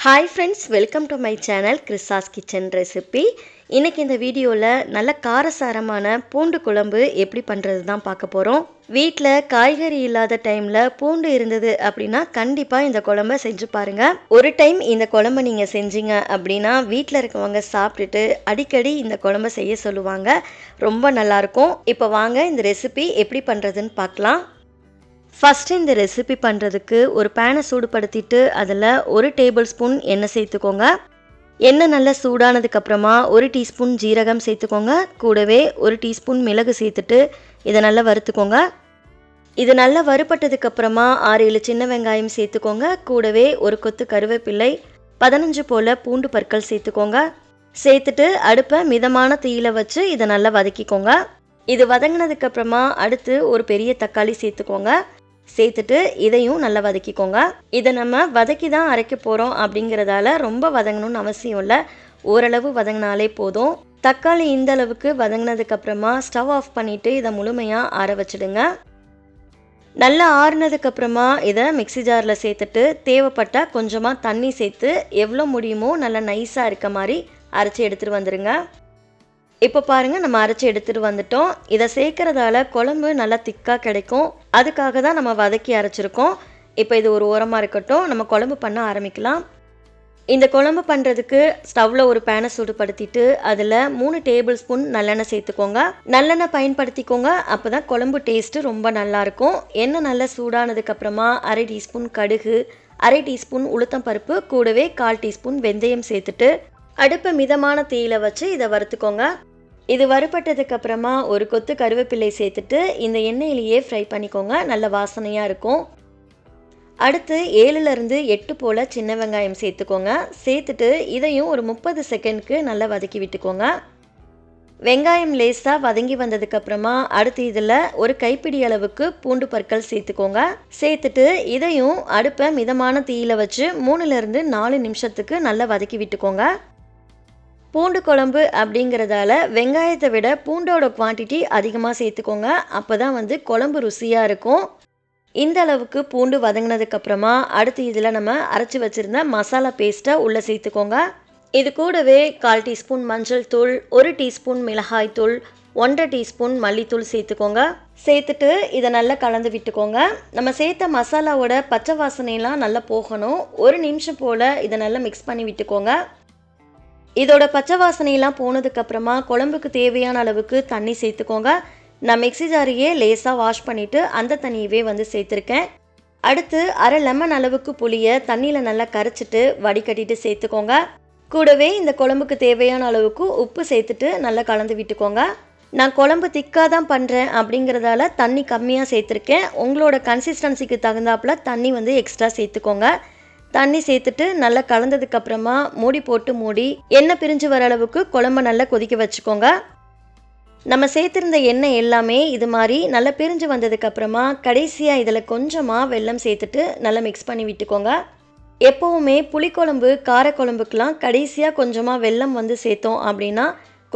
Hi friends, welcome to my channel Chrisa's kitchen recipe. இன்றைக்கி இந்த வீடியோவில் நல்ல காரசாரமான பூண்டு குழம்பு எப்படி பண்ணுறது தான் பார்க்க போகிறோம். வீட்டில் காய்கறி இல்லாத டைமில் பூண்டு இருந்தது அப்படின்னா கண்டிப்பாக இந்த குழம்பை செஞ்சு பாருங்கள். ஒரு டைம் இந்த குழம்பை நீங்கள் செஞ்சீங்க அப்படின்னா வீட்டில் இருக்கவங்க சாப்பிட்டுட்டு அடிக்கடி இந்த குழம்பை செய்ய சொல்லுவாங்க. ரொம்ப நல்லாயிருக்கும். இப்போ வாங்க இந்த ரெசிபி எப்படி பண்ணுறதுன்னு பார்க்கலாம். ஃபஸ்ட்டு இந்த ரெசிபி பண்ணுறதுக்கு ஒரு பேனை சூடுபடுத்திட்டு அதில் 1 டேபிள் ஸ்பூன் எண்ணெய் சேர்த்துக்கோங்க. எண்ணெய் நல்லா சூடானதுக்கப்புறமா 1 டீஸ்பூன் ஜீரகம் சேர்த்துக்கோங்க. கூடவே 1 டீஸ்பூன் மிளகு சேர்த்துட்டு இதை நல்லா வறுத்துக்கோங்க. இது நல்லா வறுபட்டதுக்கப்புறமா 6-7 சின்ன வெங்காயம் சேர்த்துக்கோங்க. கூடவே ஒரு கொத்து கருவேப்பிலை, 15 போல் பூண்டு பற்கள் சேர்த்துக்கோங்க. சேர்த்துட்டு அடுப்பை மிதமான தீயில வச்சு இதை நல்லா வதக்கிக்கோங்க. இது வதங்கினதுக்கப்புறமா அடுத்து ஒரு பெரிய தக்காளி சேர்த்துக்கோங்க. சேர்த்துட்டு இதையும் நல்லா வதக்கிக்கோங்க. இதை நம்ம வதக்கி தான் அரைக்க போகிறோம் அப்படிங்கிறதால ரொம்ப வதங்கணும்னு அவசியம் இல்லை. ஓரளவு வதங்கினாலே போதும். தக்காளி இந்த அளவுக்கு வதங்கினதுக்கப்புறமா ஸ்டவ் ஆஃப் பண்ணிவிட்டு இதை முழுமையாக ஆற வச்சுடுங்க. நல்லா ஆறுனதுக்கப்புறமா இதை மிக்ஸி ஜாரில் சேர்த்துட்டு தேவைப்பட்டால் கொஞ்சமாக தண்ணி சேர்த்து எவ்வளோ முடியுமோ நல்லா நைஸாக இருக்க மாதிரி அரைச்சி எடுத்துகிட்டு வந்துடுங்க. இப்போ பாருங்கள், நம்ம அரைச்சி எடுத்துகிட்டு வந்துட்டோம். இதை சேர்க்கறதால குழம்பு நல்லா திக்காக கிடைக்கும். அதுக்காக தான் நம்ம வதக்கி அரைச்சிருக்கோம். இப்போ இது ஒரு ஓரமாக இருக்கட்டும். நம்ம குழம்பு பண்ண ஆரம்பிக்கலாம். இந்த குழம்பு பண்ணுறதுக்கு ஸ்டவ்வில் ஒரு பேனை சூடுபடுத்திட்டு அதில் 3 டேபிள் ஸ்பூன் நல்லெண்ணெய் சேர்த்துக்கோங்க. நல்லெண்ணெய் பயன்படுத்திக்கோங்க. அப்போ தான் குழம்பு டேஸ்ட்டு ரொம்ப நல்லாயிருக்கும். எண்ணெய் நல்லா சூடானதுக்கப்புறமா 1/2 டீஸ்பூன் கடுகு, 1/2 டீஸ்பூன் உளுத்தம் பருப்பு, கூடவே 1/4 டீஸ்பூன் வெந்தயம் சேர்த்துட்டு அடுப்பை மிதமான தீயில வச்சு இதை வறுத்துக்கோங்க. இது வறுபட்டதுக்கு அப்புறமா ஒரு கொத்து கருவேப்பிலை சேர்த்துட்டு இந்த எண்ணெயிலேயே ஃப்ரை பண்ணிக்கோங்க. நல்ல வாசனையாக இருக்கும். அடுத்து 7லேருந்து 8 போல் சின்ன வெங்காயம் சேர்த்துக்கோங்க. சேர்த்துட்டு இதையும் ஒரு 30 செகண்ட்க்கு நல்லா வதக்கி விட்டுக்கோங்க. வெங்காயம் லேசாக வதங்கி வந்ததுக்கப்புறமா அடுத்து இதில் ஒரு கைப்பிடி அளவுக்கு பூண்டு பற்கள் சேர்த்துக்கோங்க. சேர்த்துட்டு இதையும் அடுப்பை மிதமான தீயில வச்சு 3லேருந்து 4 நிமிஷத்துக்கு நல்லா வதக்கி விட்டுக்கோங்க. பூண்டு குழம்பு அப்படிங்கிறதால வெங்காயத்தை விட பூண்டோட குவான்டிட்டி அதிகமாக சேர்த்துக்கோங்க. அப்போ தான் குழம்பு ருசியாக இருக்கும். இந்த அளவுக்கு பூண்டு வதங்கினதுக்கப்புறமா அடுத்து இதில் நம்ம அரைச்சி வச்சுருந்த மசாலா பேஸ்ட்டை உள்ளே சேர்த்துக்கோங்க. இது கூடவே 1/4 டீஸ்பூன் மஞ்சள் தூள், 1 டீஸ்பூன் மிளகாய் தூள், 1/2 டீஸ்பூன் மல்லித்தூள் சேர்த்துக்கோங்க. சேர்த்துட்டு இதை நல்லா கலந்து விட்டுக்கோங்க. நம்ம சேர்த்த மசாலாவோட பச்சை வாசனையெல்லாம் நல்லா போகணும். 1 நிமிஷம் போல் இதை நல்லா மிக்ஸ் பண்ணி விட்டுக்கோங்க. இதோட பச்சை வாசனையெல்லாம் போனதுக்கப்புறமா குழம்புக்கு தேவையான அளவுக்கு தண்ணி சேர்த்துக்கோங்க. நான் மிக்ஸி ஜாரையே லேசாக வாஷ் பண்ணிவிட்டு அந்த தண்ணியவே சேர்த்துருக்கேன். அடுத்து 1/2 லெமன் அளவுக்கு புளியை தண்ணியில் நல்லா கரைச்சிட்டு வடிகட்டிட்டு சேர்த்துக்கோங்க. கூடவே இந்த குழம்புக்கு தேவையான அளவுக்கு உப்பு சேர்த்துட்டு நல்லா கலந்து விட்டுக்கோங்க. நான் குழம்பு திக்காக தான் பண்ணுறேன் அப்படிங்கிறதால தண்ணி கம்மியாக சேர்த்துருக்கேன். உங்களோட கன்சிஸ்டன்சிக்கு தகுந்தாப்புல தண்ணி எக்ஸ்ட்ரா சேர்த்துக்கோங்க. தண்ணி சேர்த்துட்டு நல்லா கலந்ததுக்கப்புறமா மூடி போட்டு மூடி எண்ணெய் பிரிஞ்சு வர அளவுக்கு குழம்பை நல்லா கொதிக்க வச்சுக்கோங்க. நம்ம சேர்த்துருந்த எண்ணெய் எல்லாமே இது மாதிரி நல்லா பிரிஞ்சு வந்ததுக்கப்புறமா கடைசியாக இதில் கொஞ்சமாக வெல்லம் சேர்த்துட்டு நல்லா மிக்ஸ் பண்ணி விட்டுக்கோங்க. எப்போவுமே புளிக்குழம்பு காரக்குழம்புக்கெலாம் கடைசியாக கொஞ்சமாக வெல்லம் சேர்த்தோம் அப்படின்னா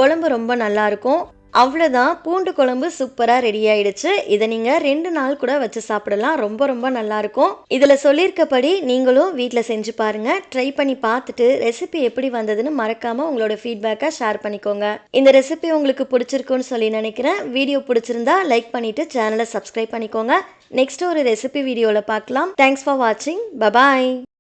குழம்பு ரொம்ப நல்லாயிருக்கும். அவ்வளோதான், பூண்டு குழம்பு சூப்பராக ரெடி ஆயிடுச்சு. இதை நீங்கள் 2 நாள் கூட வச்சு சாப்பிடலாம். ரொம்ப ரொம்ப நல்லாயிருக்கும். இதில் சொல்லியிருக்கப்படி நீங்களும் வீட்டில் செஞ்சு பாருங்கள். ட்ரை பண்ணி பார்த்துட்டு ரெசிபி எப்படி வந்ததுன்னு மறக்காமல் உங்களோட ஃபீட்பேக்கை ஷேர் பண்ணிக்கோங்க. இந்த ரெசிபி உங்களுக்கு பிடிச்சிருக்குன்னு சொல்லி நினைக்கிறேன். வீடியோ பிடிச்சிருந்தா லைக் பண்ணிவிட்டு சேனலை சப்ஸ்கிரைப் பண்ணிக்கோங்க. நெக்ஸ்ட் ஒரு ரெசிபி வீடியோவில் பார்க்கலாம். தேங்க்ஸ் ஃபார் வாட்சிங். பபாய்.